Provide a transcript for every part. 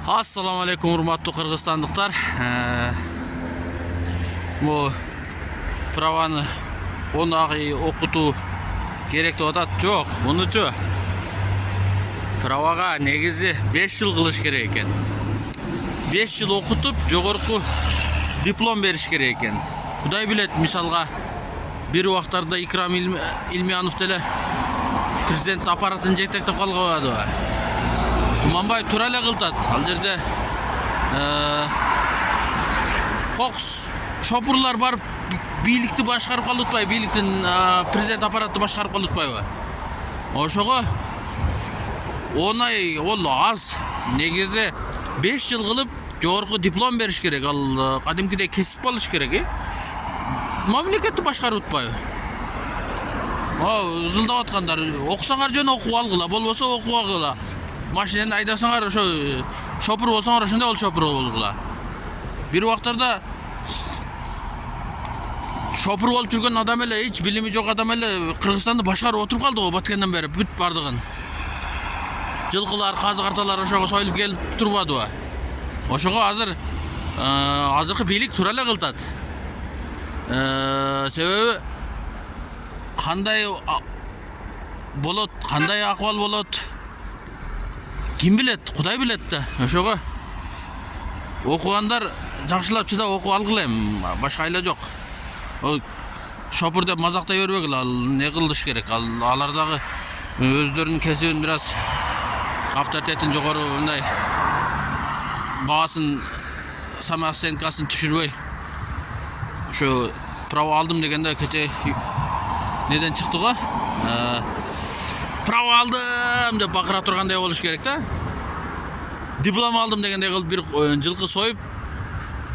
Assalamu alaikum урматтуу кыргызстандыктар. Бу праваны онагы окутуу керек деп атат. Жок, мунучу правага негизи 5 жыл кылыш керек экен. 5 жыл окутуп, жогорку диплом бериш керек экен. Кудай билет, мисалга бир убактарда Икрам Илмиянов деле президент аппаратын жетектеп калгабадыбы. Мамбай тура эле кылтат. Ал жерде кокус шопурлар барып бийликти башкарып калып атпайбы, бийликтин президент аппаратты башкарып калып атпайбы. Ошого оңай ол аз. Негизи 5 жыл кылып жогорку диплом бериш керек. Ал кадимкидей кесип болуш керек, мамлекетти башкарып атпайбы. Ызылдап аткандар, окусаңар жөн окуп алгыла, болбосо окубагыла. Машинаны айдасаңар, ошо шопур болсоңар ошондой ол шопур болгула. Бир убактарда шопур болуп жүргөн адам эле, эч билими жок адам эле Кыргызстанды башкарып отуруп калды го, баткенден бери бүт бардыгын. Жылкылар, казы карталар ошого союлуп келип турбадыбы. Ошого азыркы бийлик тура эле кылтат. Себеби кандай болот, кандай акыбал болот, ким билет, Кудай билет да. Ошого окугандар жакшылап чыдап окуп алгыла эми, башка айла жок. Шопур деп мазактай бербегиле, ал не кылыш керек? Алар дагы өздөрүнүн кесибин бир аз авторитетин жогору мындай баасын, самооценкасын түшүрбөй, ошо право алдым дегенде кече неден чыкты го? Право алдым деп бакыра тургандай болуш керек да. Диплом алдым дегендей кылып бир жылкы союп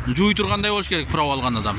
жууй тургандай болуш керек право алган адам,